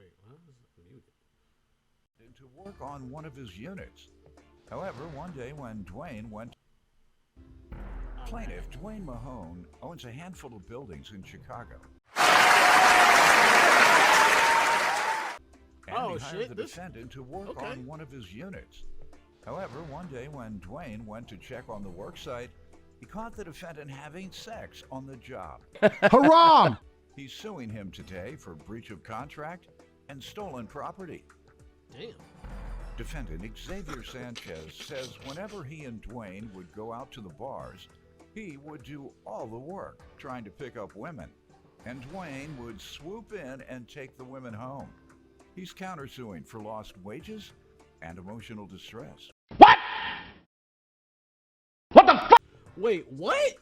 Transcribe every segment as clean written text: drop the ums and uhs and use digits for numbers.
Wait, why is it muted? To work on one of his units. However, one day when Dwayne went plaintiff Dwayne Mahone owns a handful of buildings in Chicago. And he hired the defendant to work on one of his units. However, one day when Dwayne went to check on the work site, he caught the defendant having sex on the job. Haram! He's suing him today for breach of contract and stolen property. Damn. Defendant Xavier Sanchez says whenever he and Dwayne would go out to the bars, he would do all the work trying to pick up women, and Dwayne would swoop in and take the women home. He's countersuing for lost wages and emotional distress. What? What the fuck? Wait, what?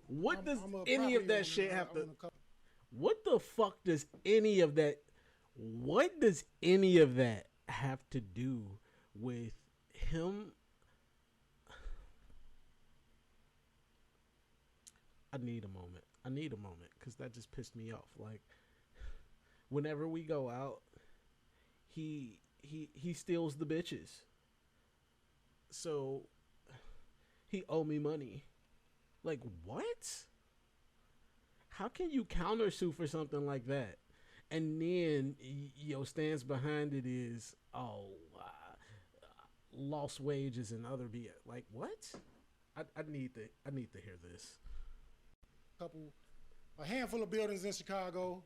What does any of that shit have to... What the fuck does any of that... What does any of that have to do with him? I need a moment because that just pissed me off. Like, whenever we go out, he steals the bitches. So he owe me money. Like, what? How can you countersue for something like that? And then your stance behind it is, lost wages and other BS. Like, what? I need to hear this. A handful of buildings in Chicago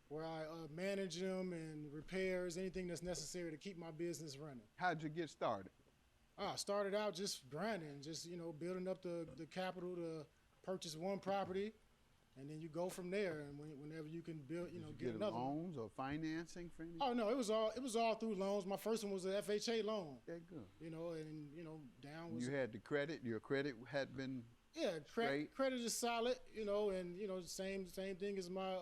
where I manage them and repairs, anything that's necessary to keep my business running. How'd you get started? I started out just grinding, just, building up the capital to purchase one property. And then you go from there, and whenever you can build, get another loans or financing for anything? Oh no, it was all through loans. My first one was an FHA loan. Yeah, good. Down was. You had the credit. Your credit had been. Yeah, credit is solid. And same thing as my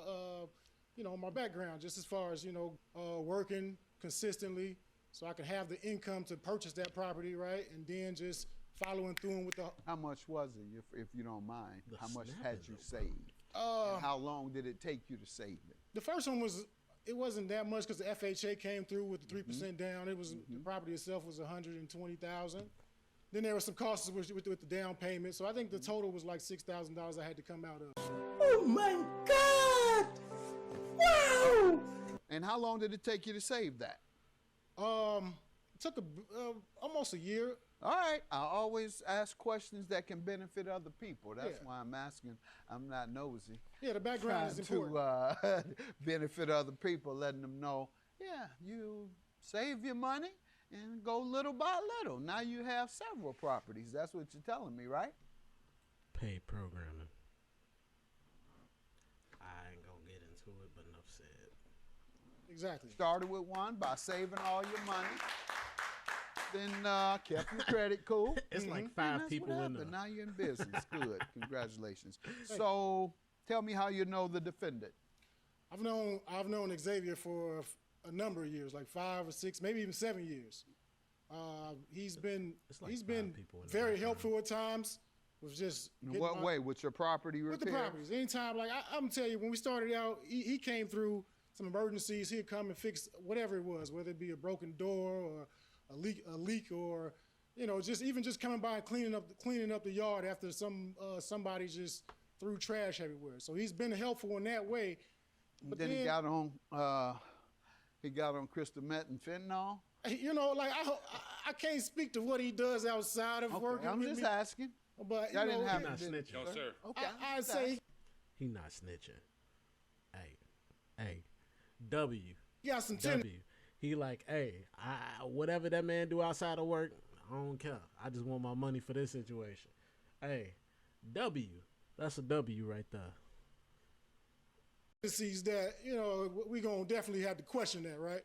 my background, just as far as working consistently, so I could have the income to purchase that property, right, and then just following through with the. How much was it, if you don't mind? How much had you saved? And how long did it take you to save it? The first one it wasn't that much because the FHA came through with the 3% down. It was the property itself was $120,000. Then there were some costs with the down payment. So I think the total was like $6,000 I had to come out of. Oh my God! Wow! And how long did it take you to save that? It took almost a year. All right. I always ask questions that can benefit other people. That's why I'm asking. I'm not nosy. Yeah, the background is important. To benefit other people, letting them know, you save your money and go little by little. Now you have several properties. That's what you're telling me, right? Paid programming. I ain't gonna get into it, but enough said. Exactly. Started with one by saving all your money. Then kept your credit cool. It's like five people in there. But now you're in business. Good. Congratulations. So tell me how you know the defendant. I've known Xavier for a number of years, like 5 or 6, maybe even 7 years. He's been very helpful at times. Was just in what way? With your property repair? With the properties. Anytime, like I'm gonna tell you, when we started out, he came through some emergencies. He'd come and fix whatever it was, whether it be a broken door or a leak, or just coming by and cleaning up the yard after somebody just threw trash everywhere. So he's been helpful in that way. But then he got on crystal meth and fentanyl. I can't speak to what he does outside of working. I'm just asking. But he not snitching. No, sir. Okay. I'd say he not snitching. Hey, W. You got some W. He like, hey, whatever that man do outside of work, I don't care. I just want my money for this situation. Hey, W. That's a W right there. Sees that, we gonna definitely have to question that, right?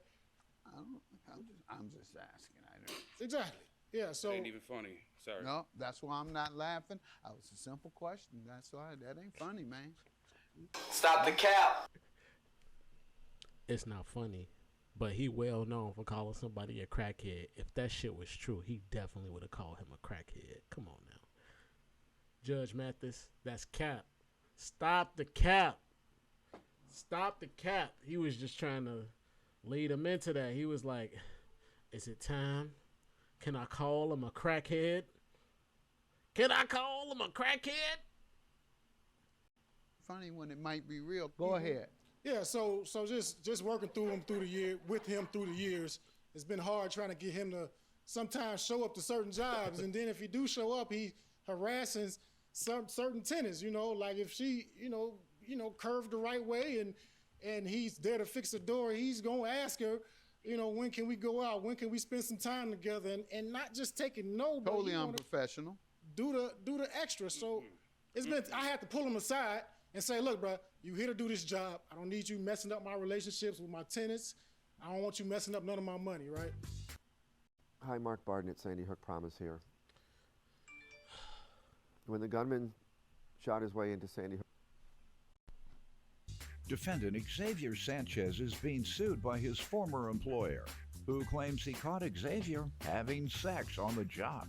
I'm just asking. I know. Exactly. Yeah. So it ain't even funny. Sorry. No, that's why I'm not laughing. That was a simple question. That's why that ain't funny, man. Stop the cap. It's not funny, but he well known for calling somebody a crackhead. If that shit was true, he definitely would have called him a crackhead. Come on now. Judge Mathis, that's cap. Stop the cap. Stop the cap. He was just trying to lead him into that. He was like, "Is it time? Can I call him a crackhead? Can I call him a crackhead?" Funny when it might be real. Go ahead. Yeah, so just working through him through the year with him through the years, it's been hard trying to get him to sometimes show up to certain jobs, and then if he do show up, he harasses some certain tenants. You know, like if she, curved the right way, and he's there to fix the door, he's gonna ask her, when can we go out? When can we spend some time together? And not just taking no, but Totally unprofessional. Do the extra. So it's been I had to pull him aside and say, look, bro, you here to do this job. I don't need you messing up my relationships with my tenants. I don't want you messing up none of my money, right? Hi, Mark Barden at Sandy Hook Promise here. When the gunman shot his way into Sandy Hook. Defendant Xavier Sanchez is being sued by his former employer, who claims he caught Xavier having sex on the job.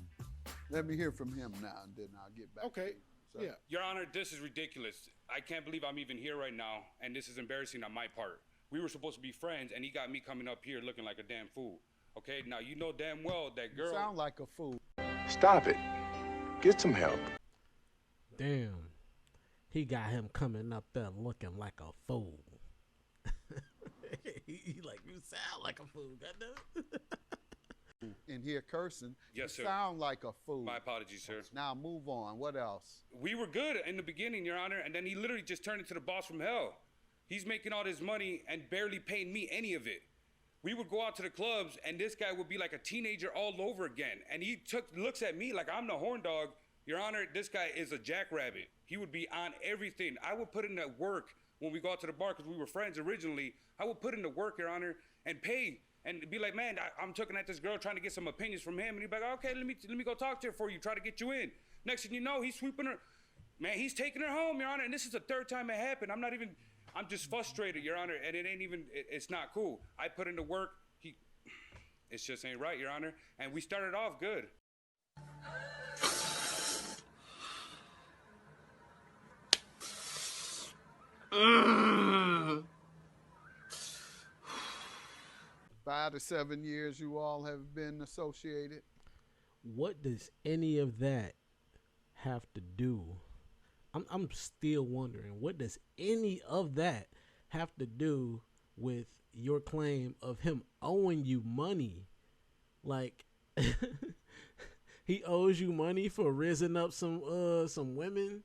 Let me hear from him now, and then I'll get back. Okay. So. Yeah. Your Honor, this is ridiculous. I can't believe I'm even here right now, and this is embarrassing on my part. We were supposed to be friends, and he got me coming up here looking like a damn fool. Okay, now you know damn well that girl. You sound like a fool. Stop it. Get some help. Damn. He got him coming up there looking like a fool. He like, you sound like a fool, goddamn. In here cursing. Yes, you sir. Sound like a fool. My apologies, sir. Now move on. What else? We were good in the beginning, Your Honor, and then he literally just turned into the boss from hell. He's making all this money and barely paying me any of it. We would go out to the clubs, and this guy would be like a teenager all over again. And he looks at me like I'm the horn dog. Your Honor, this guy is a jackrabbit. He would be on everything. I would put in that work when we go out to the bar because we were friends originally. I would put in the work, Your Honor, and pay. And be like, man, I'm looking at this girl trying to get some opinions from him. And he'd be like, okay, let me go talk to her for you, try to get you in. Next thing you know, he's sweeping her. Man, he's taking her home, Your Honor. And this is the third time it happened. I'm just frustrated, Your Honor. And it's not cool. I put in the work. It just ain't right, Your Honor. And we started off good. Mm. 5 to 7 years you all have been associated. What does any of that have to do? I'm still wondering, what does any of that have to do with your claim of him owing you money? Like, he owes you money for raising up some women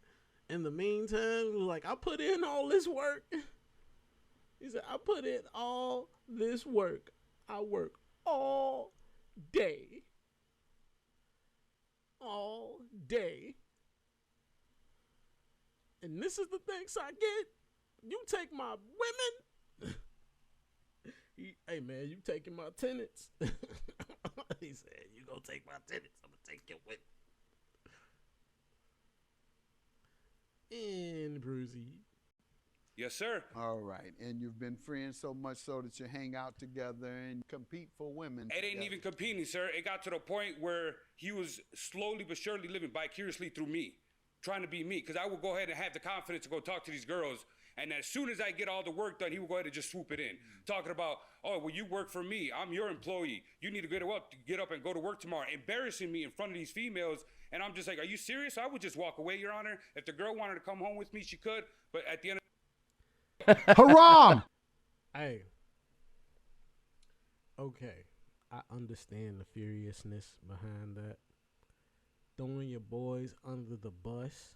in the meantime? Like, I put in all this work. He said, I put in all this work. I work all day. All day. And this is the thanks I get. You take my women. Hey, man, you taking my tenants. He said, you gonna take my tenants. I'm gonna take your women. And Brucey. Yes, sir. All right. And you've been friends so much so that you hang out together and compete for women. It ain't even competing, sir. It got to the point where he was slowly but surely living vicariously through me, trying to be me. Because I would go ahead and have the confidence to go talk to these girls. And as soon as I get all the work done, he would go ahead and just swoop it in. Talking about, oh, well, you work for me. I'm your employee. You need to get up and go to work tomorrow. Embarrassing me in front of these females. And I'm just like, are you serious? I would just walk away, Your Honor. If the girl wanted to come home with me, she could. But at the end of Haram! Hey. Okay. I understand the furiousness behind that. Throwing your boys under the bus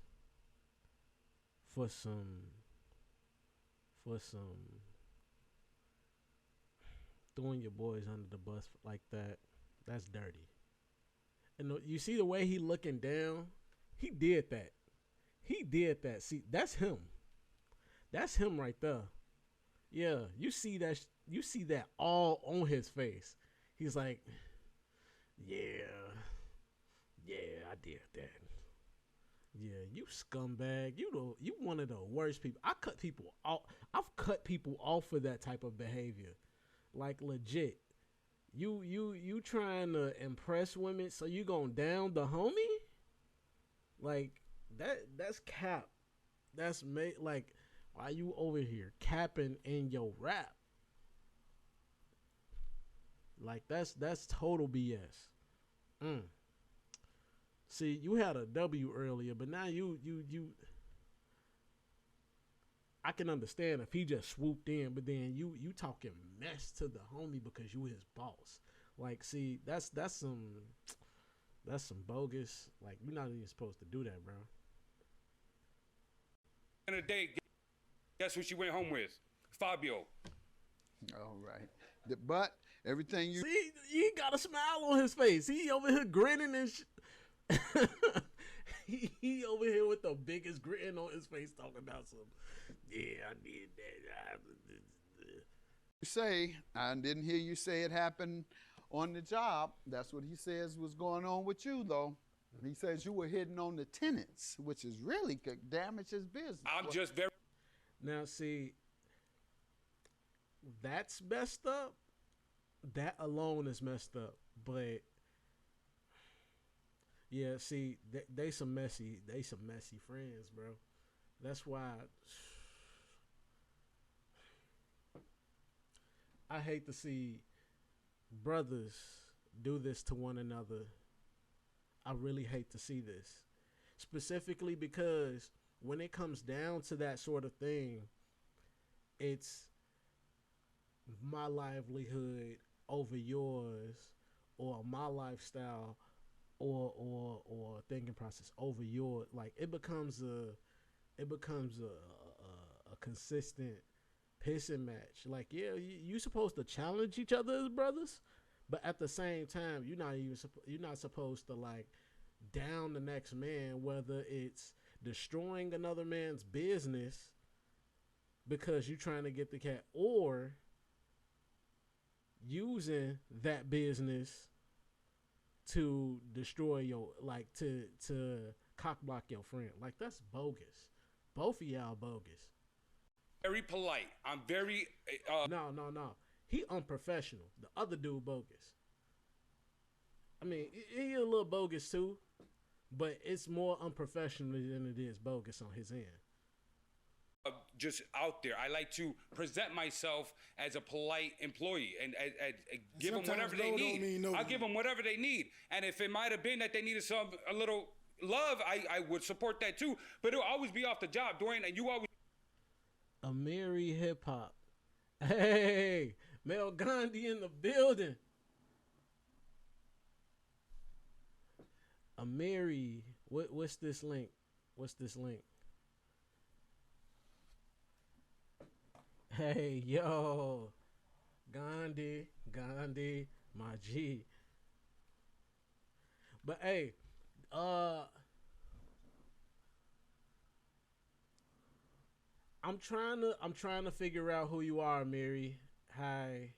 for some throwing your boys under the bus like that, that's dirty. And you see the way he looking down? He did that. See, that's him. That's him right there. Yeah, you see that all on his face. He's like, yeah, I did that. Yeah, you scumbag. You one of the worst people. I've cut people off for that type of behavior. Like, legit. You trying to impress women, so you gonna down the homie? Like, that's cap. That's like, why you over here capping in your rap? Like that's total BS. Mm. See, you had a W earlier, but now you. I can understand if he just swooped in, but then you talking mess to the homie because you his boss. Like, see, that's some bogus. Like, you're not even supposed to do that, bro. In a day, guess who she went home with? Fabio. All right. But everything you see, he got a smile on his face. He over here grinning and he over here with the biggest grin on his face talking about some. Yeah, I did that. You say, I didn't hear you say it happened on the job. That's what he says was going on with you, though. He says you were hitting on the tenants, which is really could damage his business. I'm just very. Now, see, that's messed up. That alone is messed up. But yeah, see, they some messy friends, bro. That's why I hate to see brothers do this to one another. I really hate to see this. Specifically because when it comes down to that sort of thing, it's my livelihood over yours, or my lifestyle or thinking process over your, like, it becomes a consistent pissing match. Like, yeah, you supposed to challenge each other as brothers, but at the same time, you're not supposed to, like, down the next man, whether it's destroying another man's business because you're trying to get the cat, or using that business to destroy your, like, to cock block your friend. Like, that's bogus. Both of y'all bogus. Very polite. I'm very. No. He unprofessional. The other dude bogus. I mean, he a little bogus too, but it's more unprofessional than it is bogus on his end. Just out there, I like to present myself as a polite employee and give them whatever they need. I'll give them whatever they need, and if it might have been that they needed a little love, I would support that too. But it'll always be off the job, Dwayne, and you always. Amiri Hip Hop. Hey, Mel Gandhi in the building. Amiri, what's this link? What's this link? Hey, yo, Gandhi, my G. But hey, I'm trying to figure out who you are, Mary. Hi.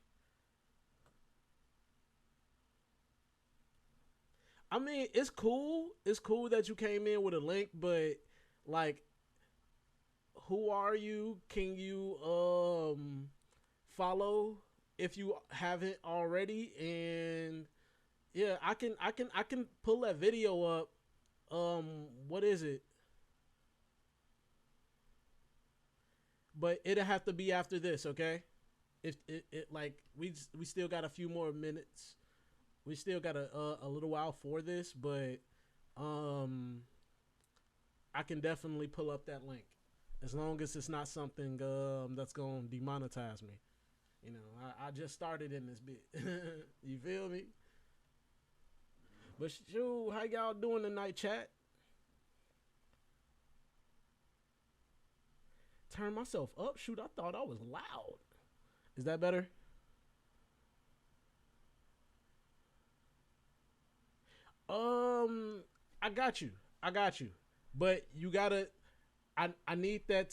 I mean, it's cool. It's cool that you came in with a link, but like, who are you? Can you follow if you haven't already? And yeah, I can pull that video up. What is it? But it'll have to be after this, okay? If it like we still got a few more minutes. We still got a little while for this, but I can definitely pull up that link. As long as it's not something that's going to demonetize me. You know, I just started in this bit. You feel me? But shoot, how y'all doing tonight, chat? Turn myself up? Shoot, I thought I was loud. Is that better? I got you. But you gotta, I need that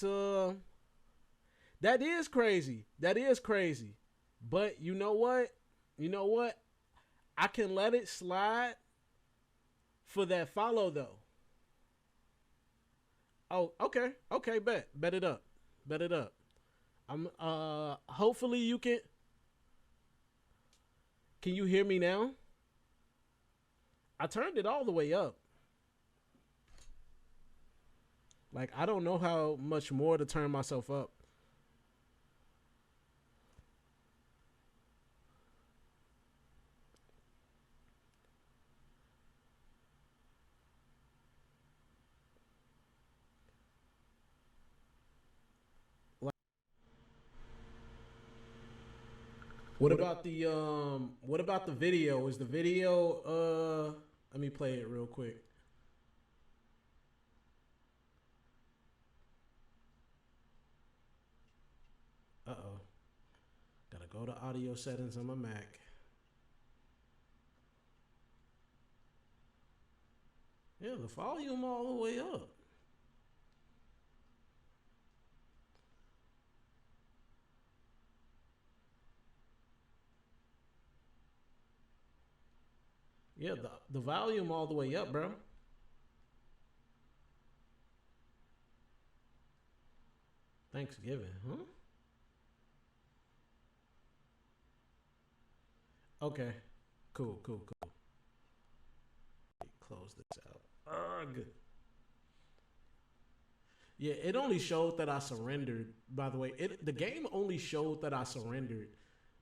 that is crazy. But you know what? I can let it slide for that follow though. Oh, okay, bet it up. I'm hopefully you can you hear me now? I turned it all the way up. Like, I don't know how much more to turn myself up. What about the video? Is the video let me play it real quick. Uh-oh. Gotta go to audio settings on my Mac. Yeah, the volume all the way up. Yeah, the volume all the way up, bro. Thanksgiving, huh? Okay. Cool. Close this out. Good. Yeah, it only showed that I surrendered, by the way. The game only showed that I surrendered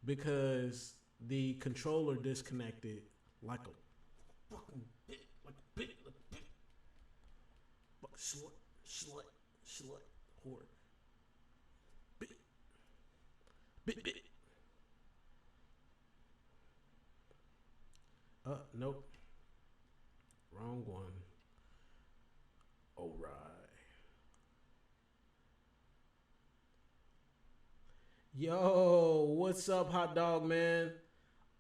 because the controller disconnected like a fucking bit, slut, whore. Bit. Nope. Wrong one. All right. Yo, what's up, hot dog man?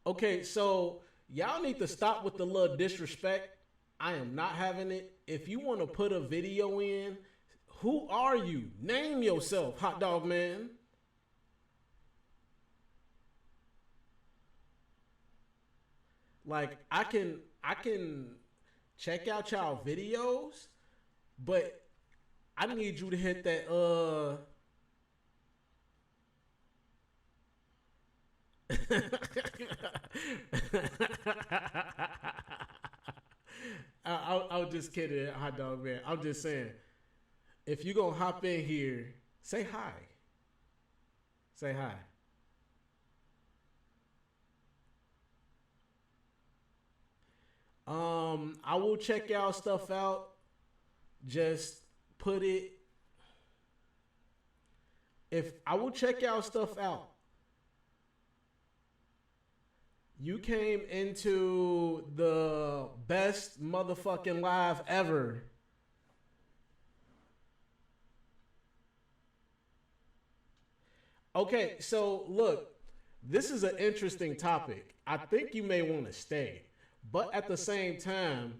Okay, so y'all need to stop with the little disrespect. I am not having it. If you want to put a video in, who are you? Name yourself, hot dog man. Like I can check out y'all videos, but I need you to hit that I was just kidding, hot dog man. I'm just saying, if you gonna hop in here, say hi. Say hi. I will check y'all stuff out. Just put it. If I will check y'all stuff out. You came into the best motherfucking live ever. Okay, so look, this is an interesting topic. I think you may want to stay. But at the same time,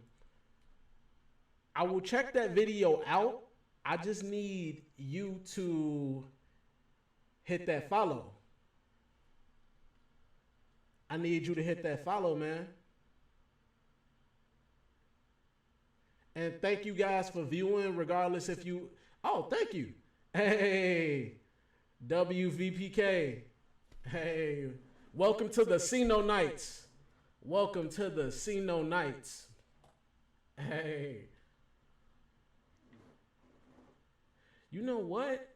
I will check that video out. I just need you to hit that follow. I need you to hit that follow, man. And thank you guys for viewing, regardless if you... Oh, thank you. Hey, WVPK. Hey, welcome to the Sino Nights. Welcome to the Sino Nights. Hey. You know what?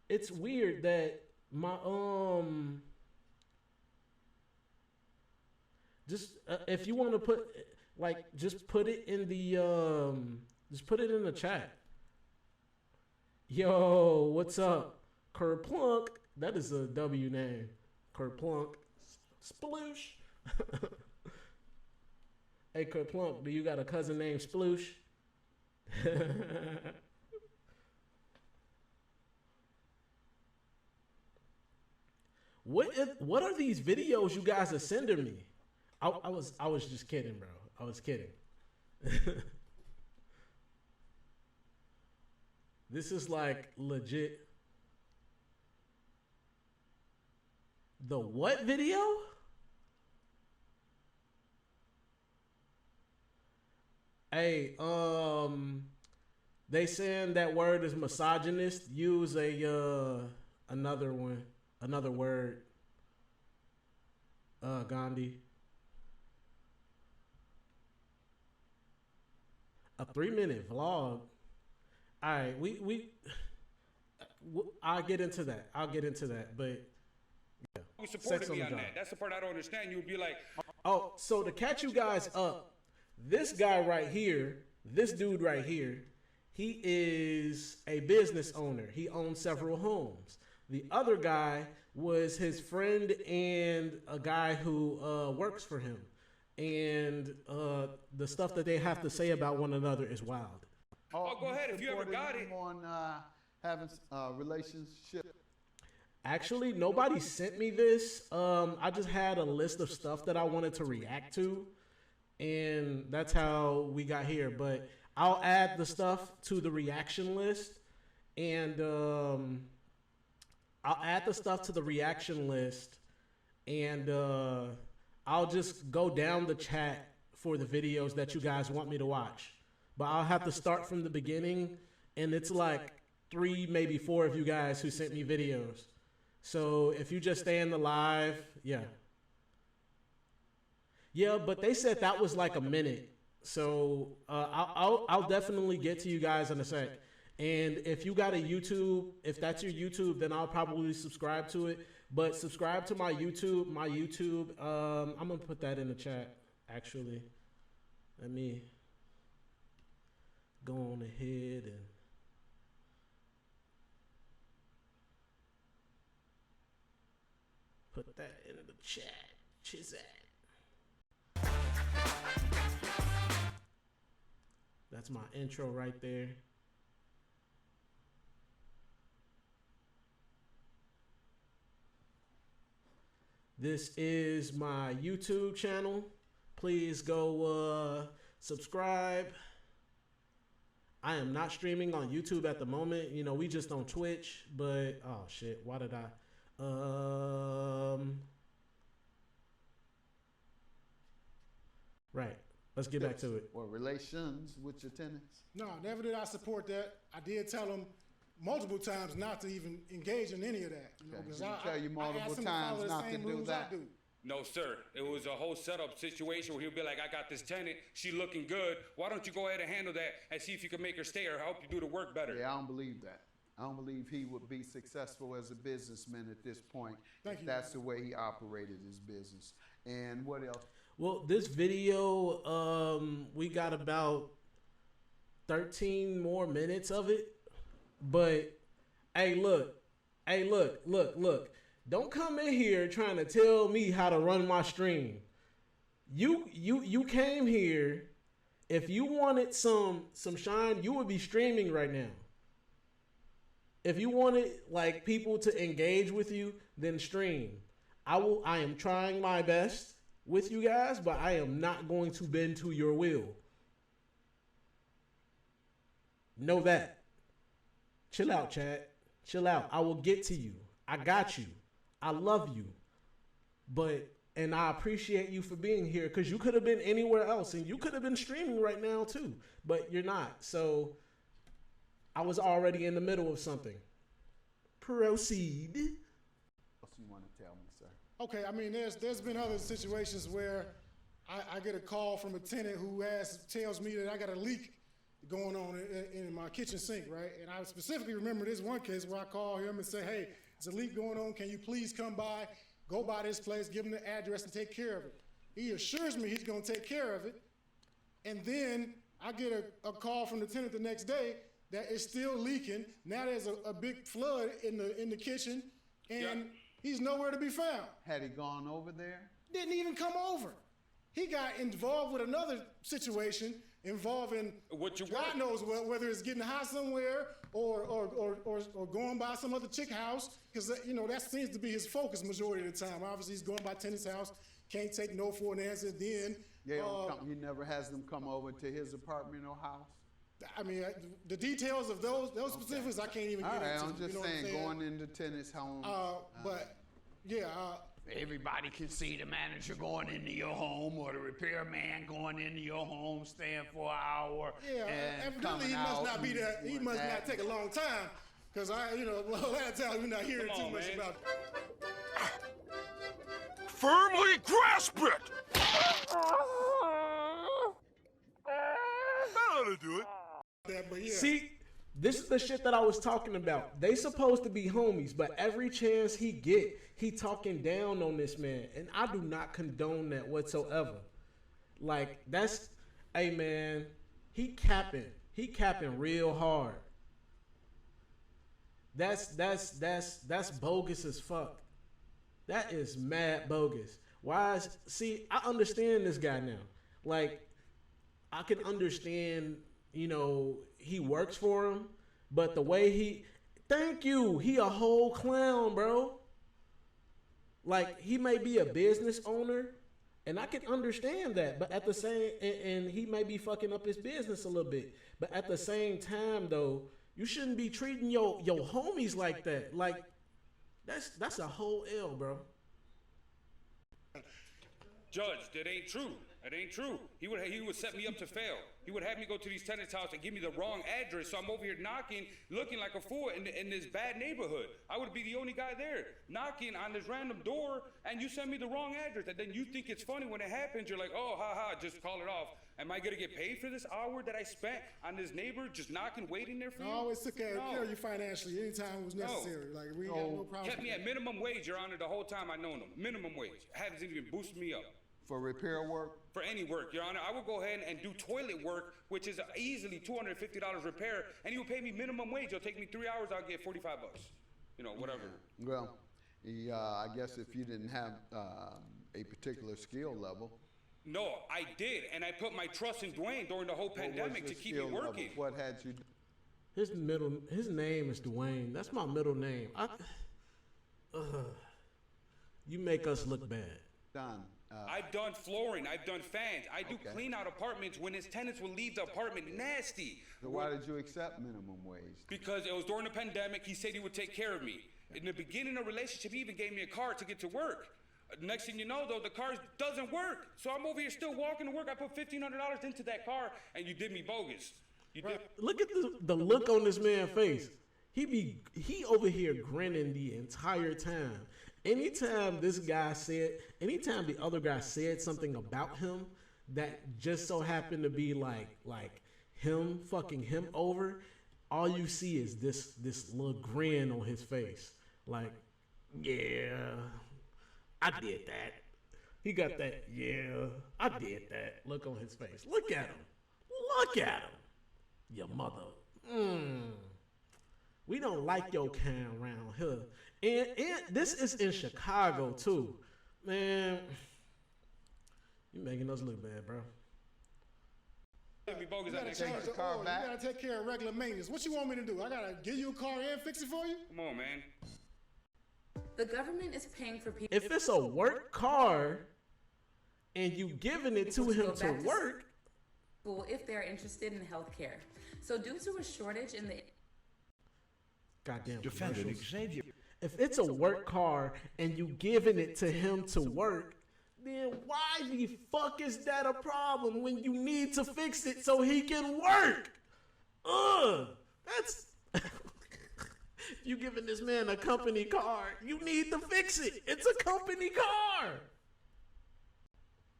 It's weird that my just if you want to put just put it in the chat. Yo, what's up? Kerplunk. That is a W name. Kerplunk. Sploosh. Hey, Kerplunk, do you got a cousin named Sploosh? What are these videos you guys are sending me? I was just kidding, bro. I was kidding. This is like legit. The what video? Hey, they saying that word is misogynist. Use another word. Gandhi. A 3-minute vlog. All right, I'll get into that. But yeah. You supported me on that. That's the part I don't understand. You would be like, oh, so to catch you guys up, this guy right here, this dude right here, he is a business owner. He owns several homes. The other guy was his friend and a guy who works for him. And the stuff that they have to say about one another is wild. Oh, go ahead if you ever got it. On having relationship. Actually, nobody sent me this. I just had a list of stuff that I wanted to react to, and that's how we got here. But I'll add the stuff to the reaction list, and I'll add the stuff to the reaction list, and I'll just go down the chat for the videos that you guys want me to watch. But I'll have to start from the beginning, and it's like 3, maybe 4 of you guys who sent me videos. So if you just stay in the live, yeah. Yeah, but they said that was like a minute. So I'll definitely get to you guys in a sec. And if you got a YouTube, if that's your YouTube, then I'll probably subscribe to it. But subscribe to my YouTube. I'm going to put that in the chat, actually. Let me go on ahead and put that in the chat. Chizat. That's my intro right there. This is my YouTube channel. Please go subscribe. I am not streaming on YouTube at the moment. You know, we just on Twitch, but oh shit, why did I? Right. Let's get back to it. Or relations with your tenants? No, never did I support that. I did tell them multiple times not to even engage in any of that. You know, Did he tell you multiple times not to do that? No, sir. It was a whole setup situation where he'll be like, I got this tenant. She looking good. Why don't you go ahead and handle that and see if you can make her stay or help you do the work better? Yeah, I don't believe that. I don't believe he would be successful as a businessman at this point. Thank you. That's the way he operated his business. And what else? Well, this video, we got about 13 more minutes of it. But, hey, look. Don't come in here trying to tell me how to run my stream. You came here. If you wanted some shine, you would be streaming right now. If you wanted like people to engage with you, then stream. I am trying my best with you guys, but I am not going to bend to your will. Know that. Chill out, chat. Chill out. I will get to you. I got you. I love you. And I appreciate you for being here, because you could have been anywhere else and you could have been streaming right now too, but you're not. So I was already in the middle of something. Proceed. What else you want to tell me, sir? Okay, I mean, there's been other situations where I get a call from a tenant who tells me that I got a leak going on in my kitchen sink, right? And I specifically remember this one case where I call him and say, hey, there's a leak going on. Can you please come by, go by this place, give him the address and take care of it? He assures me he's going to take care of it. And then I get a call from the tenant the next day that it's still leaking. Now there's a big flood in the kitchen, and he's nowhere to be found. Had he gone over there? Didn't even come over. He got involved with another situation involving God knows whether it's getting hot somewhere or going by some other chick house, because you know that seems to be his focus majority of the time. Obviously, he's going by tenant's house, can't take no for an answer. Then he never has them come over to his apartment or house. I mean, the details of those specifics I can't even get into. I'm just saying, going into tenant's home. But yeah. Everybody can see the manager going into your home or the repairman going into your home, staying for an hour. Yeah, evidently he must not be that. He must not take a long time, because a lot of times we're not hearing too much about it. Firmly grasp it! That'll do it. But yeah. See, this is the shit that I was talking about. They supposed to be homies, but every chance he get, he talking down on this man, and I do not condone that whatsoever. Like, that's, hey man, he capping real hard. That's bogus as fuck. That is mad bogus. See, I understand this guy now. Like, I can understand, he works for him, but the way thank you, he a whole clown, bro. Like, he may be a business owner, and I can understand that, but at the same, and he may be fucking up his business a little bit, but at the same time, though, you shouldn't be treating your homies like that. Like, that's a whole L, bro. Judge, that ain't true. That ain't true. He would set me up to fail. He would have me go to these tenants' house and give me the wrong address, so I'm over here knocking, looking like a fool in this bad neighborhood. I would be the only guy there, knocking on this random door, and you send me the wrong address. And then you think it's funny when it happens. You're like, oh, ha, just call it off. Am I gonna get paid for this hour that I spent on this neighbor just knocking, waiting there for you? I always took care of you financially anytime it was necessary. Like, we got no problem. Kept me at minimum wage, Your Honor, the whole time I known him. Minimum wage. Hasn't even boosted me up. For repair work? For any work, Your Honor. I would go ahead and do toilet work, which is easily $250 repair, and he would pay me minimum wage. It'll take me 3 hours, I'll get $45. Whatever. Well, I guess if you didn't have a particular skill level. No, I did, and I put my trust in Dwayne during the whole pandemic to keep me working. What had you? His name is Dwayne. That's my middle name. You make us look bad. Done. I've done flooring. I've done fans. I do clean out apartments when his tenants will leave the apartment nasty. So why did you accept minimum wage? Because it was during the pandemic. He said he would take care of me. In the beginning of the relationship, he even gave me a car to get to work. Next thing you know, though, the car doesn't work. So I'm over here still walking to work. I put $1,500 into that car, and you did me bogus. Look at the look on this man's face. He over here grinning the entire time. Anytime the other guy said something about him that just so happened to be like him fucking him over, all you see is this little grin on his face. Like, yeah, I did that. He got that, yeah, I did that look on his face. Look at him. Look at him. Your mother. We don't like your kind around here. And this is in Chicago, too. Man, you making us look bad, bro. You gotta take care of regular maintenance. What you want me to do? I gotta give you a car and fix it for you? Come on, man. The government is paying for people. If it's a work car and you giving it to him to work, if they're interested in health care. So due to a shortage in the goddamn Defendant Xavier. If it's a work car and you giving it to him to work, then why the fuck is that a problem when you need to fix it so he can work? That's you giving this man a company car, you need to fix it. It's a company car.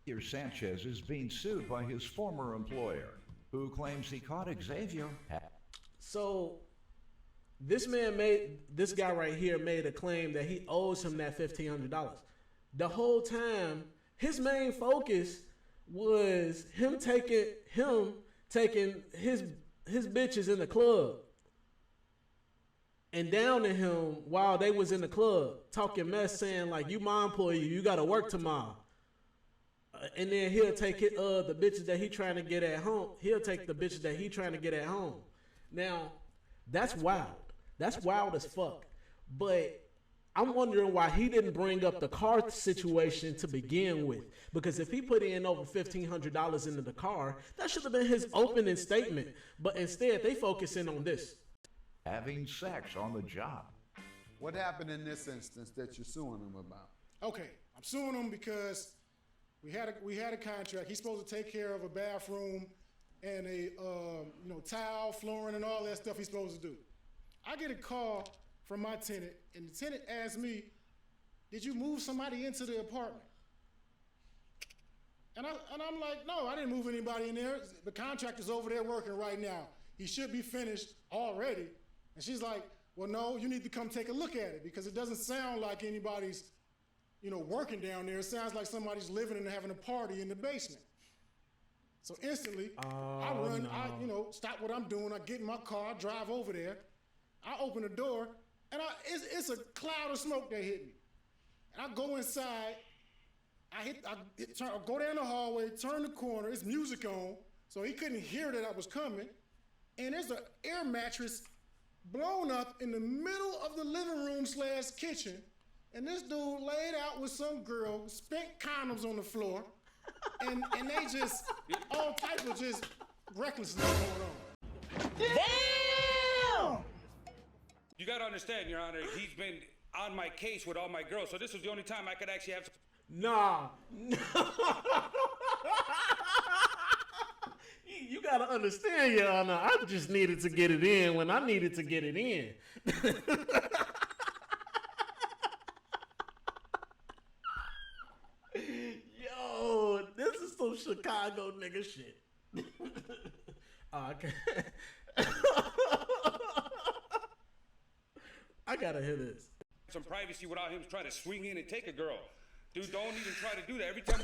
Xavier Sanchez is being sued by his former employer, who claims he caught Xavier. So this guy right here made a claim that he owes him that $1,500. The whole time, his main focus was him taking his bitches in the club and downing him while they was in the club, talking mess, saying like, you my employee, you gotta work tomorrow. And then he'll take the bitches that he trying to get at home. He'll take the bitches that he trying to get at home. Now, that's wild. That's wild as fuck. But I'm wondering why he didn't bring up the car situation to begin with. Because if he put in over $1,500 into the car, that should have been his opening statement. But instead, they focusing on this. Having sex on the job. What happened in this instance that you're suing him about? Okay, I'm suing him because we had a contract. He's supposed to take care of a bathroom and a tile, flooring, and all that stuff he's supposed to do. I get a call from my tenant, and the tenant asks me, "Did you move somebody into the apartment?" And I'm like, "No, I didn't move anybody in there. The contractor's over there working right now. He should be finished already." And she's like, "Well, no, you need to come take a look at it because it doesn't sound like anybody's, working down there. It sounds like somebody's living and having a party in the basement." So instantly, I run, stop what I'm doing. I get in my car, I drive over there. I open the door, And it's a cloud of smoke that hit me. And I go inside, I go down the hallway, turn the corner, it's music on, so he couldn't hear that I was coming. And there's an air mattress blown up in the middle of the living room / kitchen. And this dude laid out with some girl, spent condoms on the floor, and they just, all type of just recklessness going on. Damn! You gotta understand, Your Honor, he's been on my case with all my girls, so this was the only time I could actually have... Nah. You gotta understand, Your Honor, I just needed to get it in when I needed to get it in. Yo, this is some Chicago nigga shit. Okay. I gotta hear this. Some privacy without him trying to swing in and take a girl. Dude, don't even try to do that. Every time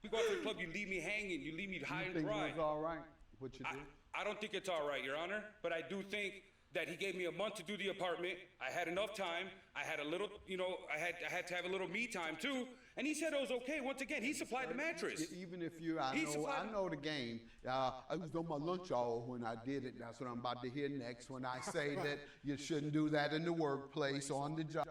we go out to the club, you leave me hanging. You leave me high and dry. You think it was all right, what you did? I don't think it's all right, Your Honor. But I do think that he gave me a month to do the apartment. I had enough time. I had a little, I had to have a little me time too. And he said it was okay. Once again, he supplied the mattress. Even if I know the game. I was on my lunch hour when I did it. That's what I'm about to hear next when I say that you shouldn't do that in the workplace, on the job.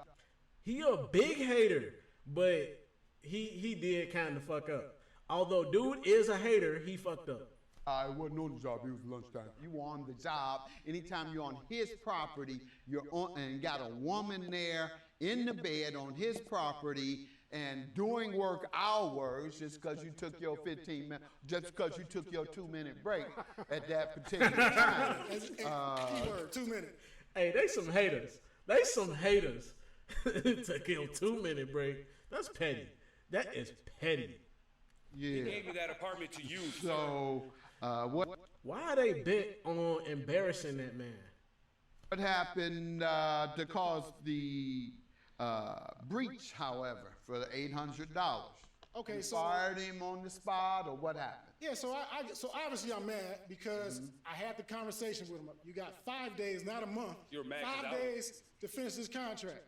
He a big hater, but he did kind of fuck up. Although dude is a hater, he fucked up. I wasn't on the job. It was lunchtime. You were on the job. Anytime you're on his property, you're on and got a woman there in the bed on his property and during work hours, just because you took your 2-minute break at that particular time. Keyword, 2 minutes. Hey, they some haters. They some haters. Took your 2-minute break. That's petty. That is petty. Yeah. He gave me that apartment to use. So, what? Why are they bent on embarrassing that man? What happened to cause the breach, however, for the $800? Okay, you so fired him on the spot, or what happened? Yeah, so so obviously I'm mad because I had the conversation with him. You got 5 days, not a month. You're mad 5 days to finish this contract.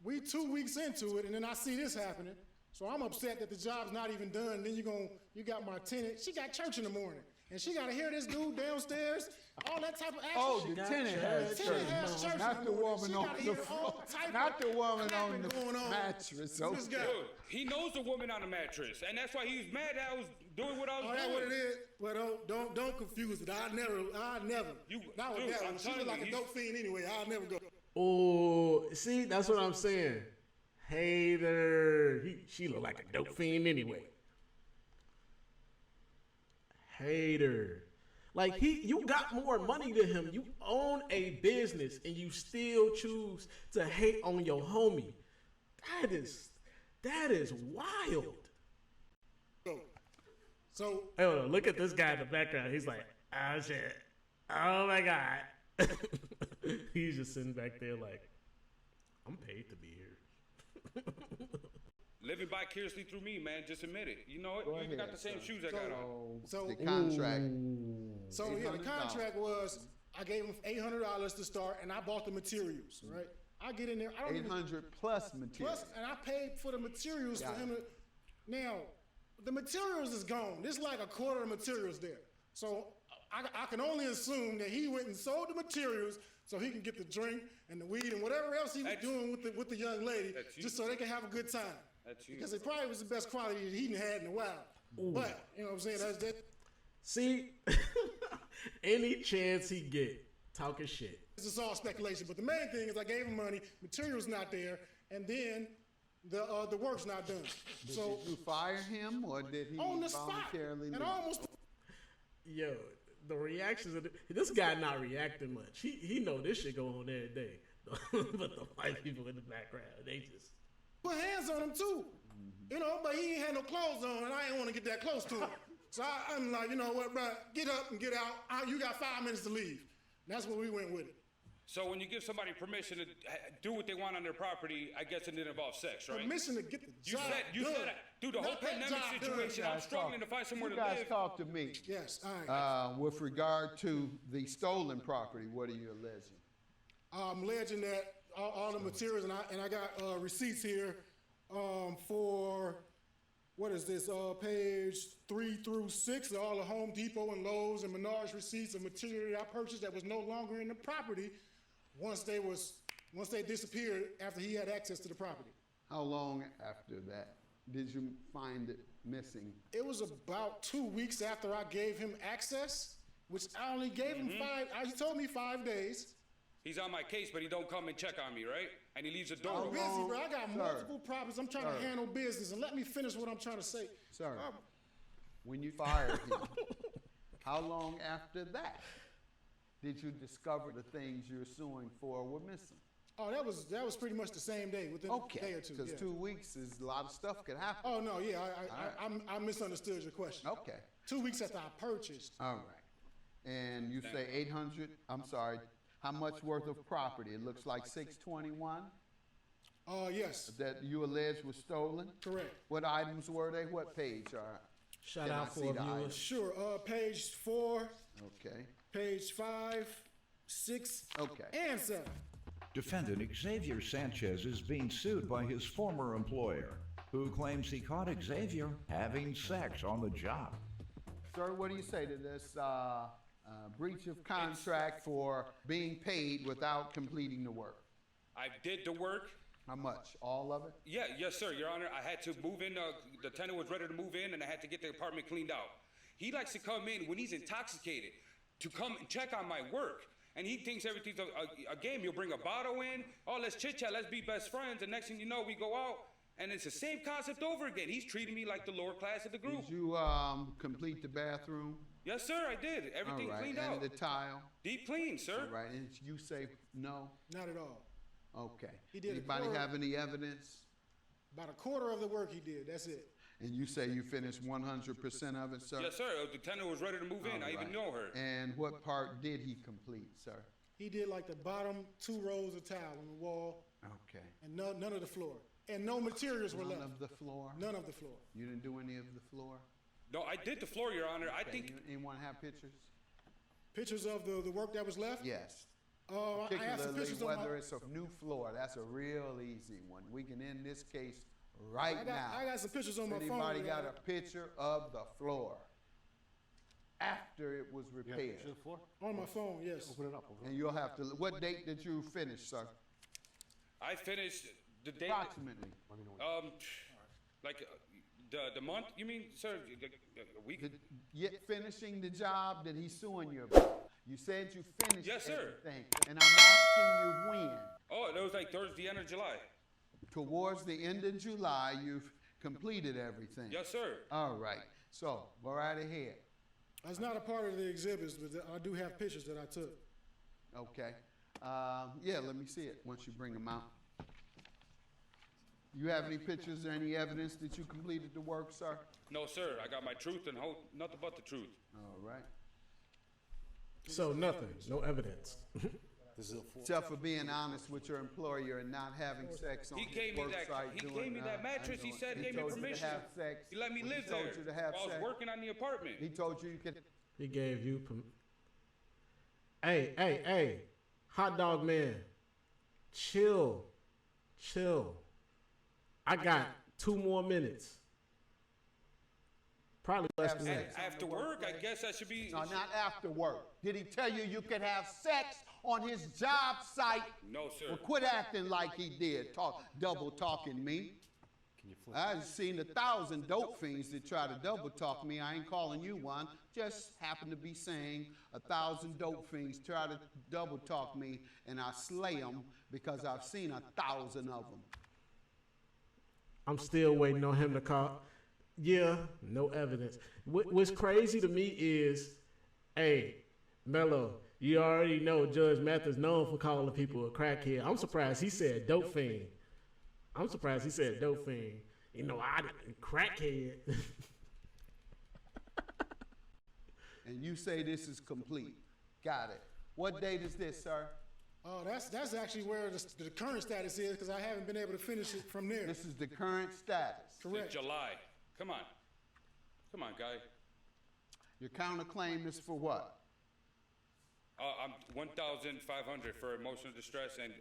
We 2 weeks into it, and then I see this happening. So I'm upset that the job's not even done. And then you got my tenant. She got church in the morning, and she got to hear this dude downstairs. All that type of action. Oh, the tenant has church. Not the woman on the floor. Not the woman on the mattress. Dude, he knows the woman on the mattress, and that's why he was mad that I was doing what I was doing. That's what it is. Well, don't confuse it. I never. Not with that one. She was like a dope fiend anyway. I'll never go. Oh, see, that's what I'm saying. Hater. She look like a dope fiend anyway. Hater. Like you got more money than him. You own a business and you still choose to hate on your homie. That is wild. So oh, look at this guy in the background. He's like, oh shit. Oh my God. He's just sitting back there like, I'm paid to be here. Living vicariously through me, man. Just admit it. You know it. You even got the same shoes I got on. So the contract. So yeah, the contract was I gave him $800 to start, and I bought the materials. Right. I get in there. I don't 800 plus materials. And I paid for the materials for him to. Now, the materials is gone. There's like a quarter of the materials there. So I can only assume that he went and sold the materials so he can get the drink and the weed and whatever else he was doing with the young lady, just so they can have a good time. Because it probably was the best quality that he had in a while. Ooh. But, you know what I'm saying? That's that. See, any chance he get, talking shit. This is all speculation, but the main thing is I gave him money, material's not there, and then the work's not done. Did you fire him, or did he on the voluntarily spot? And almost. Yo, the reactions of this guy not reacting much. He know this shit go on every day. But the white people in the background, they just put hands on him too. You know, but he ain't had no clothes on, and I ain't want to get that close to him. So I'm like, you know what, bro? Get up and get out. You got 5 minutes to leave. And that's where we went with it. So when you give somebody permission to do what they want on their property, I guess it didn't involve sex, right? Permission to get the job You done. said, dude, the whole Not that pandemic job done. situation, I'm struggling to find somewhere You to guys live. talk to me. Yes, all right. With regard to the stolen property, what are you alleging? I'm alleging that all the materials, and I got receipts here for, what is this, page 3 through 6, all the Home Depot and Lowe's and Menards receipts of material that I purchased that was no longer in the property once they disappeared after he had access to the property. How long after that did you find it missing? It was about 2 weeks after I gave him access, which I only gave him he told me 5 days. He's on my case, but he don't come and check on me, right? And he leaves the door I'm open. busy, bro. I got multiple problems. I'm trying to handle business, and let me finish what I'm trying to say. Sir, when you fired him, how long after that did you discover the things you're suing for were missing? Oh, that was pretty much the same day, within a day or two. Because 2 weeks is a lot of stuff could happen. Oh no, yeah, I misunderstood your question. Okay. 2 weeks after I purchased. All right. And you say 800, I'm sorry, how much worth of property? It looks like 621 Yes. that you allege was stolen? Correct. What items were they? What page are? Shout Can I out see for the viewers. items? Sure. Page 4, Okay. page 5, 6, Okay. and 7. Defendant Xavier Sanchez is being sued by his former employer, who claims he caught Xavier having sex on the job. Sir, what do you say to this breach of contract for being paid without completing the work? I did the work. How much? All of it? Yes, sir, Your Honor. I had to move in. The tenant was ready to move in, and I had to get the apartment cleaned out. He likes to come in when he's intoxicated to come and check on my work. And he thinks everything's a game. He'll bring a bottle in. Oh, let's chit-chat. Let's be best friends. And next thing you know, we go out, and it's the same concept over again. He's treating me like the lower class of the group. Did you complete the bathroom? Yes, sir, I did. Everything All right. cleaned And out. the tile? Deep clean, sir. All right. And you say no? Not at all. Okay. He did a Anybody quarter. have any evidence? About a quarter of the work he did. That's it. And you say you finished 100% of it, sir? Yes, sir. The tenant was ready to move in. All I even right. know her. And what part did he complete, sir? He did like the bottom 2 rows of tile on the wall, Okay. and none of the floor. And no materials were None left. of the floor? None of the floor. You didn't do any of the floor? No, I did the floor, Your Honor. I Okay. think. Anyone have pictures? Pictures of the work that was left? Yes. I have some Particularly pictures of whether it's a new floor. That's a real easy one. We can end this case right now. I got some pictures on my phone. Anybody got a picture of the floor after it was repaired? On my phone, yes. Open it up. And you'll have to, what date did you finish, sir? I finished the day. Approximately. Like the month? You mean, sir? A week? Yet finishing the job that he's suing you about. You said you finished Yes, sir. everything. And I'm asking you when. Oh, that was like towards the end of July. Towards the end of July, you've completed everything. Yes, sir. All right. So, go right ahead. That's not a part of the exhibits, but I do have pictures that I took. Okay. Yeah, let me see it once you bring them out. You have any pictures or any evidence that you completed the work, sir? No, sir. I got my truth and nothing but the truth. All right. So nothing, no evidence. Except for being honest with your employer and not having sex on He his gave me work that. site. He doing, gave me that mattress. He said he gave me told you to permission. have sex. He let me When live he told there you to have while I was sex. working on the apartment. He told you you could. He gave you Hey, hot dog man, chill. I got 2 more minutes. Probably less than that. After work, I guess I should be. No, not after work. Did he tell you you could have sex on his job site? No, sir. Well, quit acting like he did, double talking me. I've seen 1,000 dope fiends that try to double talk me. I ain't calling you one. Just happen to be saying 1,000 dope fiends try to double talk me, and I slay them because I've seen 1,000 of them. I'm still waiting on him to call. Yeah, no evidence. What's crazy to me is, hey, Mello, you already know Judge Mathis known for calling people a crackhead. I'm surprised he said dope fiend. You know, crackhead. And you say this is complete. Got it. What date is this, sir? That's actually where the current status is because I haven't been able to finish it from there. This is the current status. Correct. July. Come on, guy. Your counterclaim is for what? I'm $1,500 for emotional distress and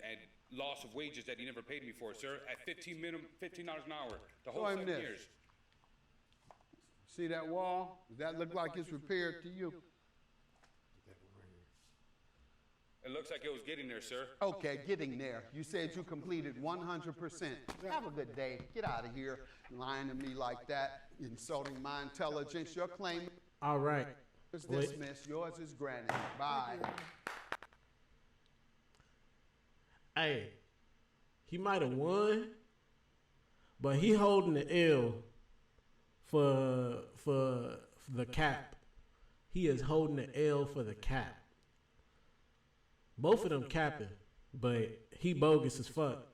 loss of wages that he never paid me for, sir. At $15 an hour, the whole Show him 7 this. years. See that wall? Does that look like it's repaired to you? It looks like it was getting there, sir. Okay, getting there. You said you completed 100%. Have a good day. Get out of here lying to me like that, insulting my intelligence. Your claim All right. is dismissed. Yours is granted. Bye. Hey, he might have won, but he holding the L for the cap. He is holding the L for the cap. Both of them capping, but he bogus as fuck.